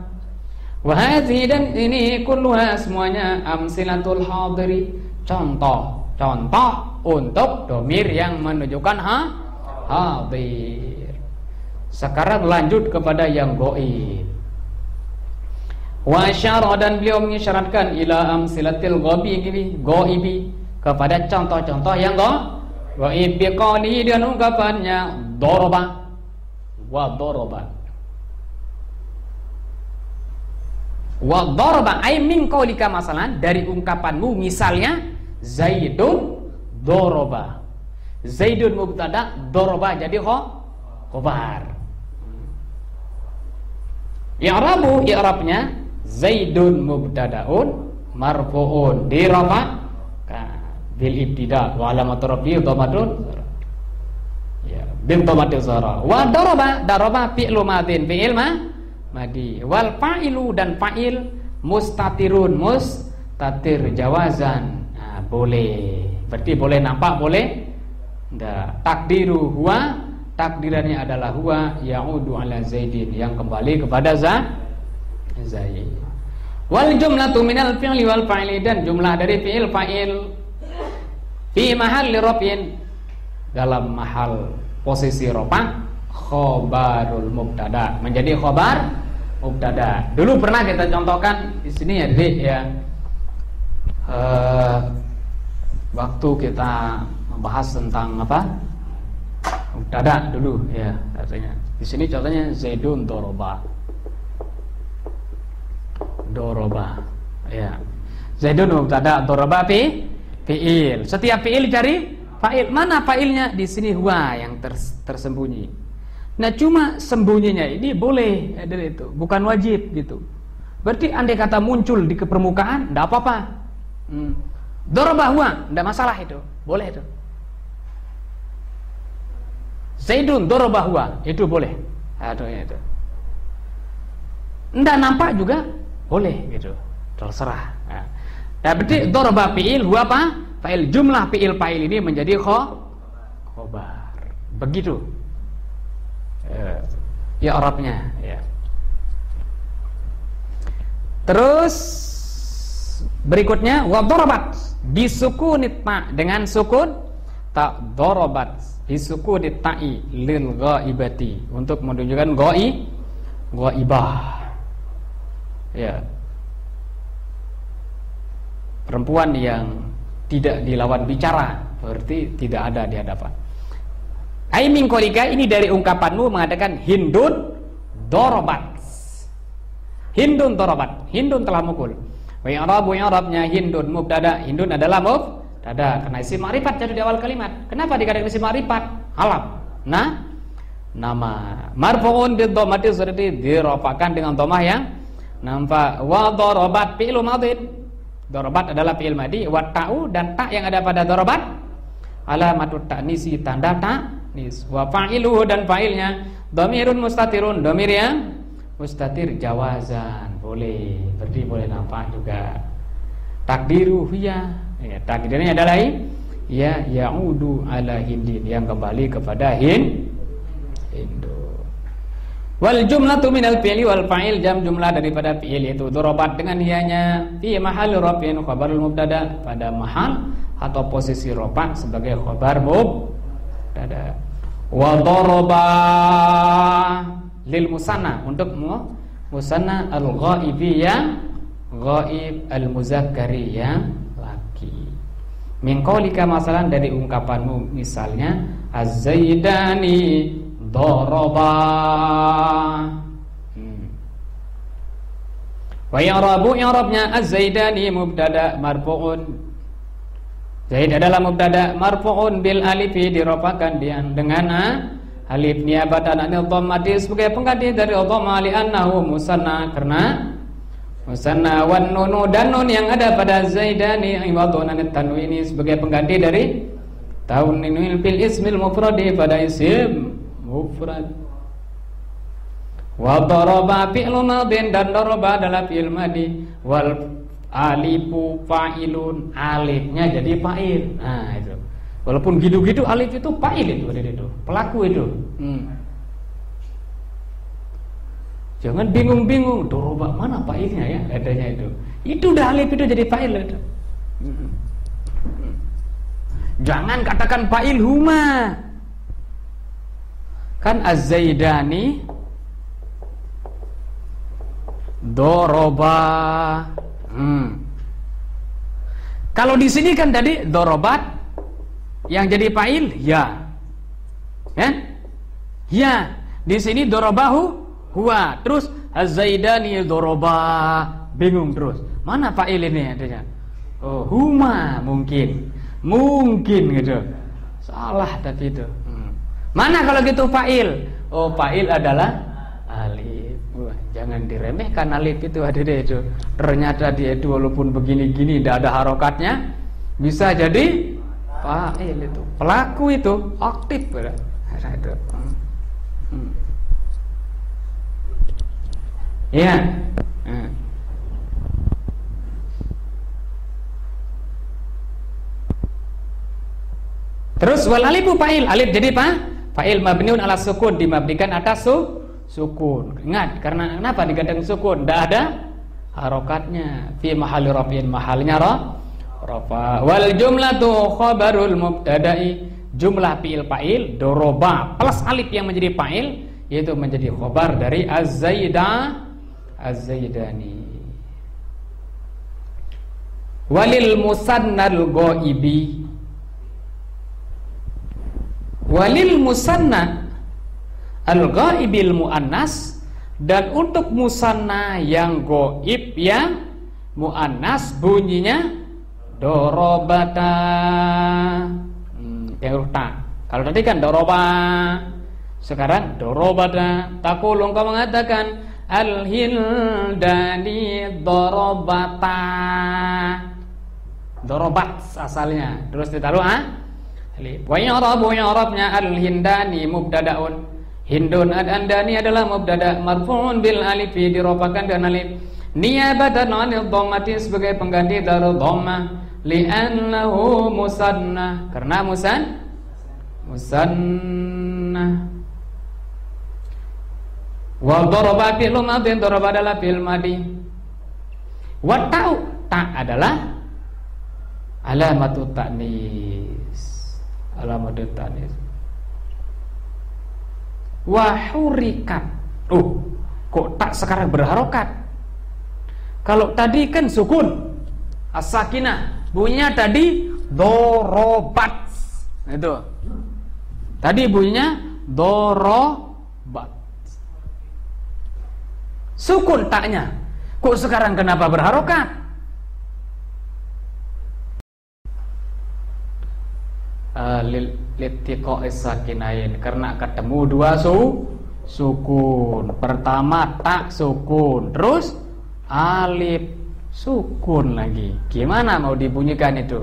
Wa hadzi, dan ini kulluha semuanya amsilatul hadiri, contoh untuk domir yang menunjukkan hadir. Sekarang lanjut kepada yang ghaib. Wa syara, dan beliau mengisyaratkan ila amsilatil ghaibi, kepada contoh-contoh yang ghaib, biqali, dan ungkapannya daraba wa daraba ay min qaulika, masalan dari ungkapanmu, misalnya Zaidun daraba. Zaidun mubtada, daraba jadi khabar. I'rabnya Zaidun mubtadaun marfu'un di rafa bil ibtida wa alamat rafi'i dhamatun, ya, bil dhamatil zahra. Wa daraba fi'lu madin, fi'il madi. Wal fa'ilu, dan fa'il mustatirun, mustatir jawazan. Nah, boleh. Berarti boleh nampak, boleh enggak. Takdiru huwa, takdirannya adalah huwa ya'udu ala Zaidin, yang kembali kepada Zaid. Wal jumlatu minal fi'li wal fa'ili, dan jumlah dari fi'il fa'il fi mahalli raf'in, dalam mahal posisi rafa, khobarul mubtada, menjadi khobar mubtada. Dulu pernah kita contohkan di sini ya, Dik ya. Waktu kita membahas tentang apa? Mubtada dulu ya, katanya. Di sini contohnya Zaidun doroba. Ya. Zaidun mubtada, doroba fi'il. Setiap fi'il cari fa'il. Mana fa'ilnya? Di sini huwa yang tersembunyi. Nah, cuma sembunyinya ini boleh dari itu, bukan wajib gitu. Berarti andai kata muncul di permukaan, enggak apa-apa. Doroba huwa, enggak masalah itu. Boleh itu. Zaidun doroba huwa, itu boleh. Aduh, itu. Enggak nampak juga boleh gitu. Terserah. Nah, berarti doroba fi'il, huwa apa? Fa'il. Jumlah fi'il fa'il ini menjadi khobar. Begitu. Ya Arabnya ya. Terus berikutnya wa darabat bisukunit ta, dengan sukun ta, darabat bisukunit ta'i lil ghaibati, untuk menunjukkan ghaibah. Ya. Perempuan yang tidak dilawan bicara, berarti tidak ada di hadapan. Ai min qaulika, ini dari ungkapanmu mengatakan Hindun dorobat. Hindun dorobat. Hindun telah mukul. Wa i'rabnya Hindun mubtada. Hindun adalah mubtada karena isim ma'rifat jadi di awal kalimat. Kenapa dikatakan isim ma'rifat? Alam. Nah, nama marfu'un bid dhammati, seperti dirafakan dengan dhammah yang nampak. Wa dorobat fi'lu madhin. Dorobat adalah fi'il madhi. Wa ta'u, dan ta yang ada pada dorobat alamatut ta'nisi, tanda ta. Wa fa'iluhu, dan fa'ilnya dhamirun mustatirun, dhamir yang mustatir jawazan, boleh, berarti boleh nampak juga. takdiru ya, takdirnya adalah ya ya'udu ala Hindin, yang kembali kepada Hindu. Wal jumlatu minal fi'li wal fa'il, jumlah daripada fi'il itu dorobat dengan hiyanya fi mahal raf'in khabarul mubtada, pada mahal atau posisi rofa sebagai khabar mubtada. Wa daraba lil musanna, untuk musanna al-ghaibi yang ghaib, al-muzakkari yang laki. Min qaulika, masalan dari ungkapanmu, misalnya az-zaidani daraba. Wa i'rabu, i'rabnya az-zaidani mubtada marfu'un, zaid adalah mubtada marfu'un bil alifi, dirafakan dengan alif niabatan anil dhammati, sebagai pengganti dari dhamma, li annahu musanna, karena musanna, wan nunu, dan nun yang ada pada zaidani iwadun anit tanwini, sebagai pengganti dari tanwin fil ismil mufradi, pada isim mufrad. Wa daraba fi'lu madin, dan daraba adalah fi'il madi, wal alifu fa'ilun, alifnya jadi fa'il. Nah itu, walaupun gitu-gitu alif itu fa'il, itu pelaku itu. Jangan bingung-bingung, doroba mana fa'ilnya ya, adanya itu. Itu udah alif itu jadi fa'il itu. Jangan katakan fa'il huma. Kan az-zaidani doroba. Kalau di sini kan tadi dorobat yang jadi fa'il ya. Ya, di sini dorobahu huwa, terus az-zaidani doroba, bingung terus. Mana fa'il ini adanya? Oh, huma mungkin gitu. Salah tapi itu. Mana kalau gitu fa'il? Oh, fa'il adalah alif. Wah, jangan diremehkan alif itu, adik-adik itu. Ternyata dia itu walaupun begini-gini tidak ada harokatnya, bisa jadi fa'il itu. Pelaku itu aktif pada itu. Ya. Terus wal alifu fa'il, alif jadi apa? Fa'il mabniun ala sukun, dimabnikan atas sukun. Ingat, karena kenapa digandeng sukun? Tidak ada harokatnya. Fi mahalli raf'in, mahalnya rafa. Wal jumlatu khabarul mubtada'i, jumlah fi'il fa'il doroba plus alif yang menjadi fa'il, yaitu menjadi khabar dari az-zaidani. Walil musannal ghaibi, walil musanna al-ghaibil muannas, dan untuk musanna yang ghaib yang muannas bunyinya dorobata, yang huruf ta. Kalau tadi kan doroba, sekarang dorobata. Takul, engkau mengatakan al-hindani dorobata, dorobat asalnya, terus ditaruh wa i'rabu, i'rabnya al-hindani mubtadaun, hindun ad-andani adalah mubtada marfu'un bil alifi, dirafakan dengan alif niyabatan 'anil dhammati, sebagai pengganti dari dhammah, li'annahu musanna, karena musanna. Wa daraba fi'lu madin, daraba adalah fi'il madi. Wa ta'u, ta adalah alamatu ta'nis, alamatu ta'nis. Wa hurikat, kok tak sekarang berharokat? Kalau tadi kan sukun as-sakinah, bunyinya tadi dorobat, itu tadi bunyinya dorobat, sukun taknya. Kok sekarang kenapa berharokat? Litiqa'is sakinain, karena ketemu dua sukun. Pertama tak sukun, terus alif sukun lagi. Gimana mau dibunyikan itu?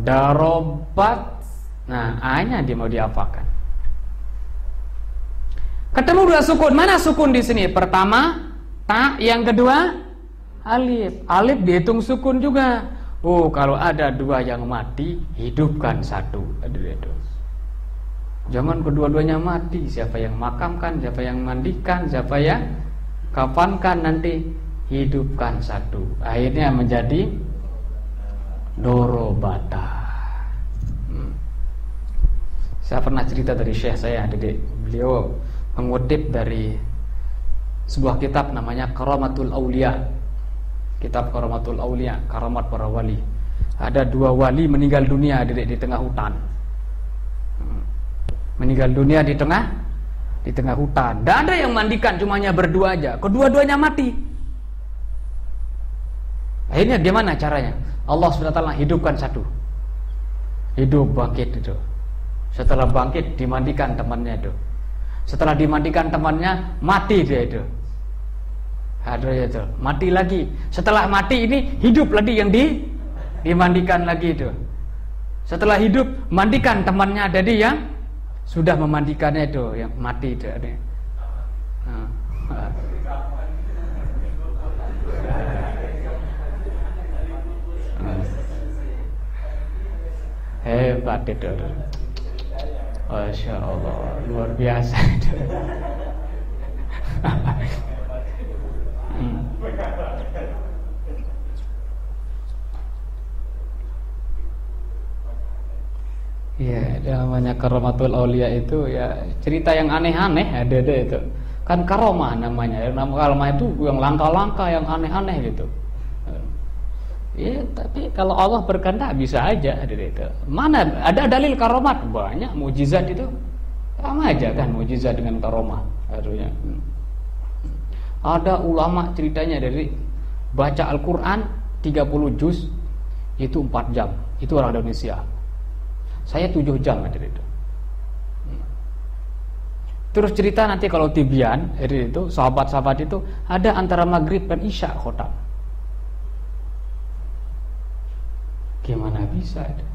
Darobat. Nah, A-nya dia mau diapakan? Ketemu dua sukun. Mana sukun di sini? Pertama tak, yang kedua alif. Alif dihitung sukun juga. Oh, kalau ada dua yang mati, hidupkan satu. Jangan kedua-duanya mati. Siapa yang makamkan, siapa yang mandikan, siapa yang kafankan, nanti hidupkan satu. Akhirnya menjadi dorobata. Saya pernah cerita dari syekh saya, beliau mengutip dari sebuah kitab namanya Karamatul Aulia. Kitab Karamatul Aulia, karamat para wali. Ada dua wali meninggal dunia di tengah hutan. Meninggal dunia di tengah hutan. Tidak ada yang mandikan, cumanya berdua aja. Kedua-duanya mati. Akhirnya gimana caranya? Allah SWT hidupkan satu. Hidup bangkit itu. Setelah bangkit dimandikan temannya itu. Setelah dimandikan temannya, mati dia itu. Ada itu, mati lagi. Setelah mati ini hidup lagi yang dimandikan lagi itu. Setelah hidup mandikan temannya, jadi yang sudah memandikannya itu yang mati itu. Hebat itu. Masya Allah, luar biasa itu. Ya, namanya Karamatul Aulia itu ya cerita yang aneh-aneh, ada itu. Kan karomah namanya. Nama karomah itu yang langka-langka, yang aneh-aneh gitu. Ya, tapi kalau Allah berkehendak bisa aja ada itu. Mana ada dalil karomat? Banyak mukjizat itu. Sama aja kan mukjizat dengan karomah harusnya. Ada ulama ceritanya dari baca Al-Quran 30 juz itu 4 jam. Itu orang Indonesia. Saya 7 jam ada itu. Terus cerita nanti kalau Tibian itu sahabat-sahabat itu ada antara maghrib dan isya khotam. Gimana bisa itu?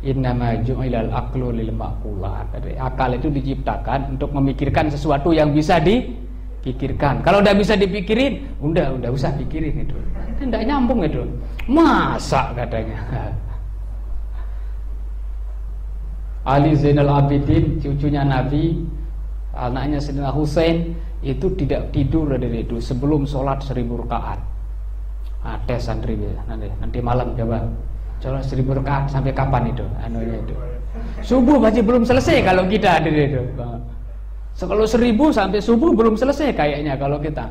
Innama ju'ilal aqlu lil ma'qulat. Akal itu diciptakan untuk memikirkan sesuatu yang bisa dipikirkan. Kalau udah bisa dipikirin, udah usah pikirin itu. Tidak nyambung itu. Masa katanya. Ali Zainal Abidin, cucunya Nabi, anaknya Sayyidina Husain, itu tidak tidur dari itu sebelum sholat 1000 rakaat. Tes santri nanti malam coba 1000 rakaat sampai kapan itu anunya itu. Subuh masih belum selesai kalau kita ada itu. Kalau 1000 sampai subuh belum selesai kayaknya kalau kita.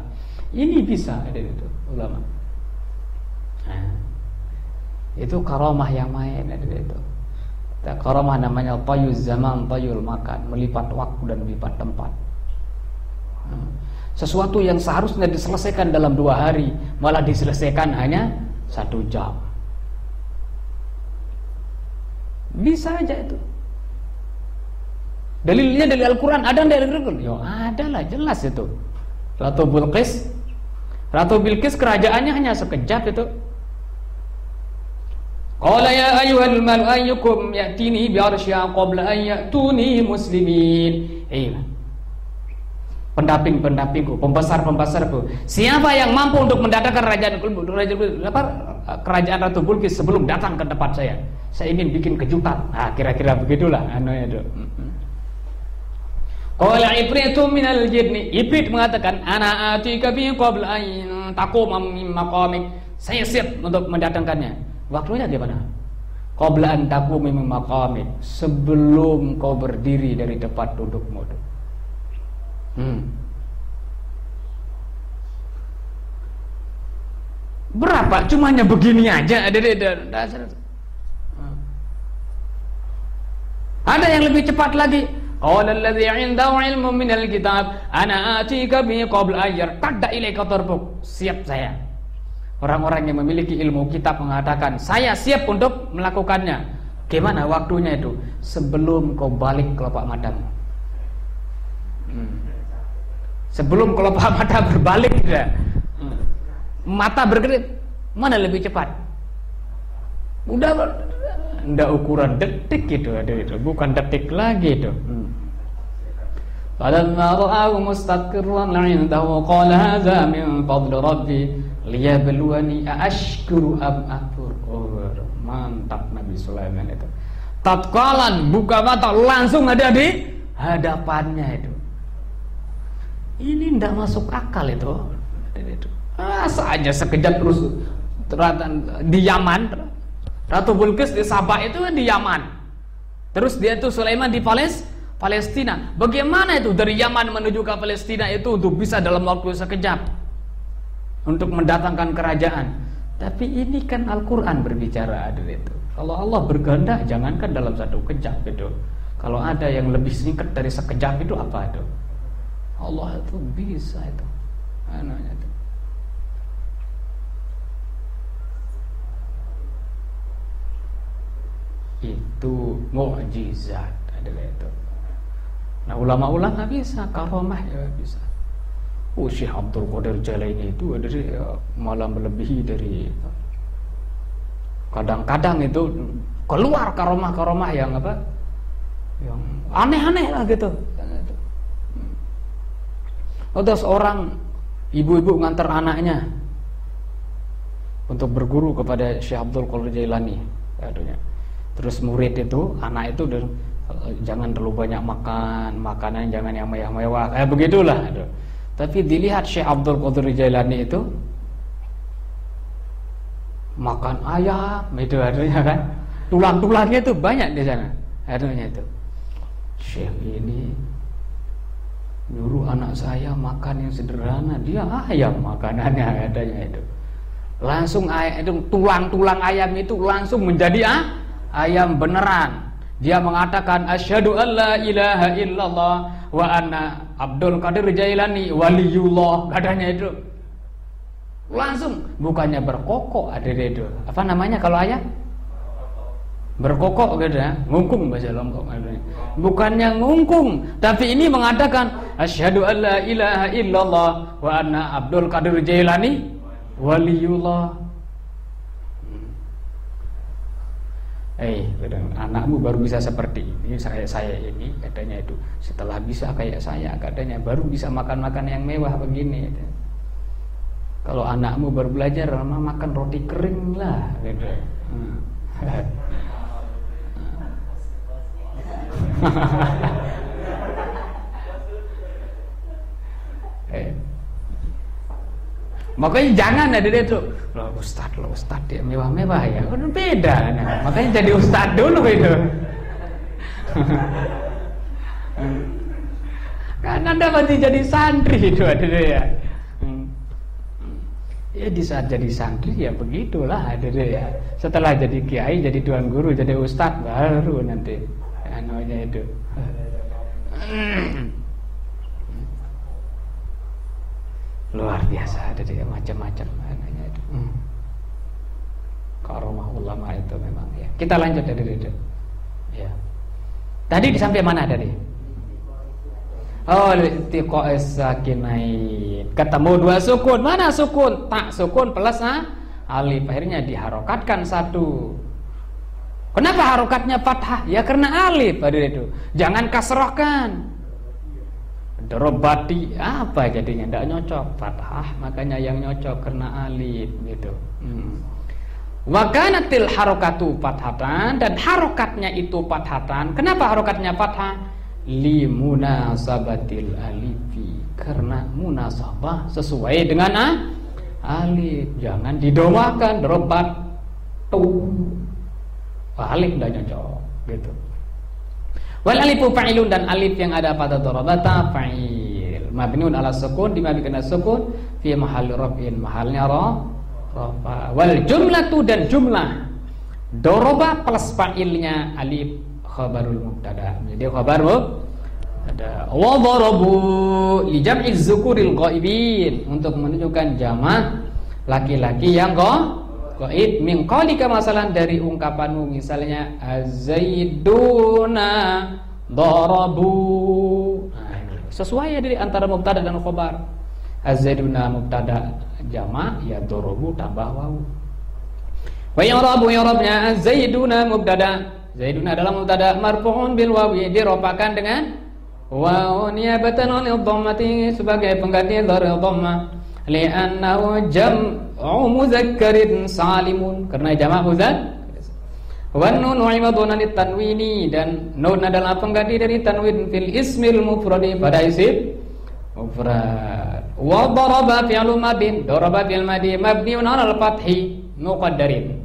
Ini bisa ada itu ulama. Nah, itu karamah yang main ada itu. Karamah namanya tayuz zaman, tayul makan, melipat waktu dan melipat tempat. Sesuatu yang seharusnya diselesaikan dalam 2 hari malah diselesaikan hanya 1 jam. Bisa aja itu. Dalilnya dari Al-Quran ada dari Al-Quran? Ya ada lah, jelas itu. Ratu Bilqis kerajaannya hanya sekejap itu. Qala ya ayyuhal mal ayyukum ya'tini bi'arsyiha qabla an ya'tuni muslimin. Pendamping-pendampingku, pembesar-pembesarku. Siapa yang mampu untuk mendatangkan kerajaan Ratu Bilqis sebelum datang ke tempat saya? Saya ingin bikin kejutan. Kira-kira begitulah itu. Qala ifritu minal jinni. Ifrit mengatakan, ana atika bi qabla an taquma min maqamik. Saya siap untuk mendatangkannya. Waktunya gimana? Qabla an taquma min maqamik. Sebelum kau berdiri dari tempat dudukmu. Berapa? Cumanya begini aja ada. Ada yang lebih cepat lagi. Qala allazi 'indahu 'ilmun minal kitab ana atika bi qabla an yartadda ilaika tarbuk. Siap saya. Orang-orang yang memiliki ilmu kitab mengatakan, saya siap untuk melakukannya. Gimana waktunya itu? Sebelum kau balik kelopak matamu. Sebelum kelopak mata berbalik ya. Mata berkedip, mana lebih cepat? Udah enggak ukuran detik gitu ada itu, bukan detik lagi itu. Falamma ra'ahu mustaqirran 'indahu qala hadza min fadli rabbi liyabluwani ashkuru am akfur. Oh, mantap Nabi Sulaiman itu. Tatkalan buka mata langsung ada di hadapannya itu. Ini tidak masuk akal itu. Saja sekejap terus di Yaman, Ratu Bilqis di Sabah itu kan di Yaman. Terus dia tuh Sulaiman di Palestina. Bagaimana itu dari Yaman menuju ke Palestina itu untuk bisa dalam waktu sekejap untuk mendatangkan kerajaan? Tapi ini kan Al-Quran berbicara ada itu. Kalau Allah berkehendak jangankan dalam satu kejap itu. Kalau ada yang lebih singkat dari sekejap itu apa itu? Allah itu bisa itu. Anaknya itu. Itu mukjizat adalah itu. Nah ulama-ulama bisa, karomah ya bisa. Syekh Abdul Qadir Jailani itu ada malah melebihi dari itu. Kadang-kadang itu keluar karomah-karomah yang apa? Yang aneh-aneh lah gitu. Terus orang ibu-ibu ngantar anaknya untuk berguru kepada Syekh Abdul Qadir Jailani. Terus murid itu, anak itu jangan terlalu banyak makan, makanan jangan yang mewah-mewah. Begitulah. Tapi dilihat Syekh Abdul Qadir Jailani itu makan ayam itu adanya kan, tulang-tulangnya itu banyak di sana adanya itu. Syekh ini nyuruh anak saya makan yang sederhana, dia ayam makanannya adanya itu. Langsung itu tulang-tulang ayam itu langsung menjadi ayam beneran. Dia mengatakan asyhadu alla ilaha illallah wa anna Abdul Qadir Jailani waliyullah katanya itu. Langsung bukannya berkokok ada itu. Apa namanya kalau ayam? Berkokok gitu ya, ngungkung bahasa Lombok. Bukannya ngungkung, tapi ini mengatakan asyhadu alla ilaha illallah wa anna Abdul Qadir Jailani waliyullah. Anakmu baru bisa seperti ini, saya ini katanya itu. Setelah bisa kayak saya katanya baru bisa makan-makan yang mewah begini. Kalau anakmu baru belajar makan roti kering lah gitu. Makanya jangan ada itu. Loh Ustadz dia mewah-mewah ya. Kan beda. Nah, makanya jadi ustadz dulu itu. Kan Anda masih jadi santri itu ada ya. Ya di saat jadi santri ya begitulah ada ya. Setelah jadi kiai, jadi tuan guru, jadi ustadz baru nanti namanya itu. Luar biasa ada dia macam-macam namanya itu. Karomah ulama itu memang ya. Kita lanjut dari itu. Ya. Tadi sampai mana tadi? Oh, iltiqa'is sakinain. Ketemu dua sukun. Mana sukun? Tak sukun plus alif. Akhirnya diharokatkan satu. Kenapa harokatnya fathah? Ya karena alif pada itu. Jangan kasrohkan. Dorobati apa jadinya? Tidak nyocok. Fathah makanya yang nyocok karena alif gitu. Wakanatil harokatu fathatan, dan harokatnya itu fathatan. Kenapa harokatnya fathah? Limunasabatil alifi, karena munasabah sesuai dengan alif. Jangan didomakan dorobat tu. Alif tidak nyocok gitu. Wal alifu fa'ilun, dan alif yang ada pada dorobata fa'il mabniun ala sukun, dimabnikan sukun fi mahalli raf'in, mahalnya rafa. Wal jumlatu, dan jumlah doroba plus fa'ilnya alif khabarul mubtada. Jadi khabar ada wa darabu li jam'i dzukuril ghaibin, untuk menunjukkan jamak laki-laki yang ghaib. Min qalika, masalan dari ungkapanmu misalnya az-zaiduna darabu. Sesuai dari antara mubtada dan khabar. Az-zaiduna mubtada jamak, ya darabu tambah waw. Wa i'rabnya az-zaiduna mubtada. Zaiduna adalah mubtada marfu'un bil wawi, diropakan dengan waw niyabatan 'anil dhammati, sebagai pengganti dari dhammah. li'annahu jam'u mudzakkarin salimun, karena jamak mudzakkar. Wan nun iwadun anit tanwini, dan nun adalah pengganti dari tanwin fil ismil mufradi pada isim mufrad. Wa daraba fi'lu madin, daraba fi'il madi mabniun 'alal fathi muqaddarin,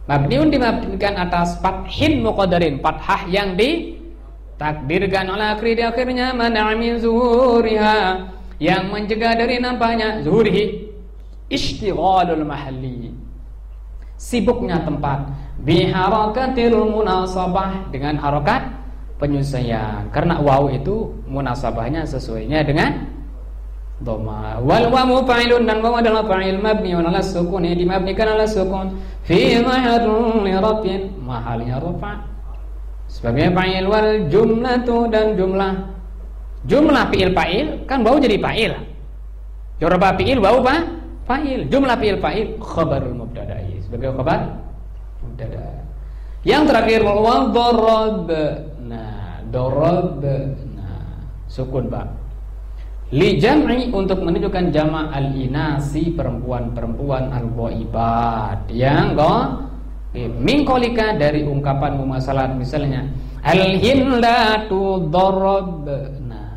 mabniun dimabnikan atas fathin muqaddarin, fathah yang ditakdirkan ala akhir di akhirnya, mana min zuhuriha, yang mencegah dari nampaknya zuhurihi, ishtighalul mahalli, sibuknya tempat, biharakatil munasabah, dengan harokat penyesuaian, karena waw itu munasabahnya sesuainya dengan dhamma. Wal wawu fa'ilun, dan waw adalah fa'il mabniun 'ala sukun, yang dimabnikan 'ala sukun fi mahalli raf'in, mahalnya rafa' sebagai fa'il. Wal jumlatu, dan jumlah fi'il fa'il kan waw jadi fa'il, jorba fi'il waw fa'il, jumlah fi'il fa'il khabarul mubtada'i sebagai khabar mubtada. Yang terakhir waw darab, nah darab, nah sukun ba, li jam'i, untuk menunjukkan jamak al-inasi, perempuan-perempuan al-ghaibat yang min qalika, dari ungkapan mumasalat, misalnya al-hindatu darab, nah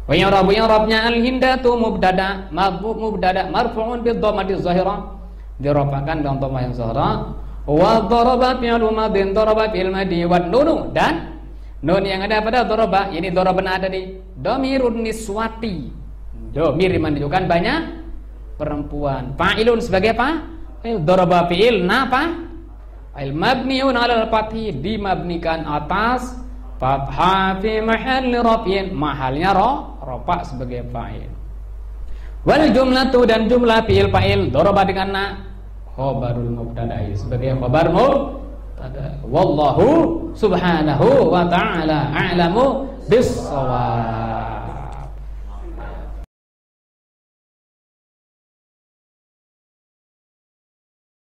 wa yarabnya al-hindatu mubtada marfu'un bi dhammati zahirah, dirafakan dengan dhammah yang zahirah. Wa daraba fi'lu madin, daraba fi'il madi, wa nunu, dan nun yang ada pada daraba, ini darabana ada di dhamirun niswati, dhamir menunjukkan banyak perempuan. Fa'ilun sebagai apa? Fa'il. Daraba fi'il napa? Fa'il mabniun 'alal fathi, dimabnikan atas fathah fi mahalli raf'in, mahalnya rafa' sebagai fa'il. Wal jumlatu, dan jumlah fi'il fa'il daraba dengan na, khabarul mubtada'i sebagai khabar mubtada. Wallahu subhanahu wa ta'ala a'lamu bis-shawab.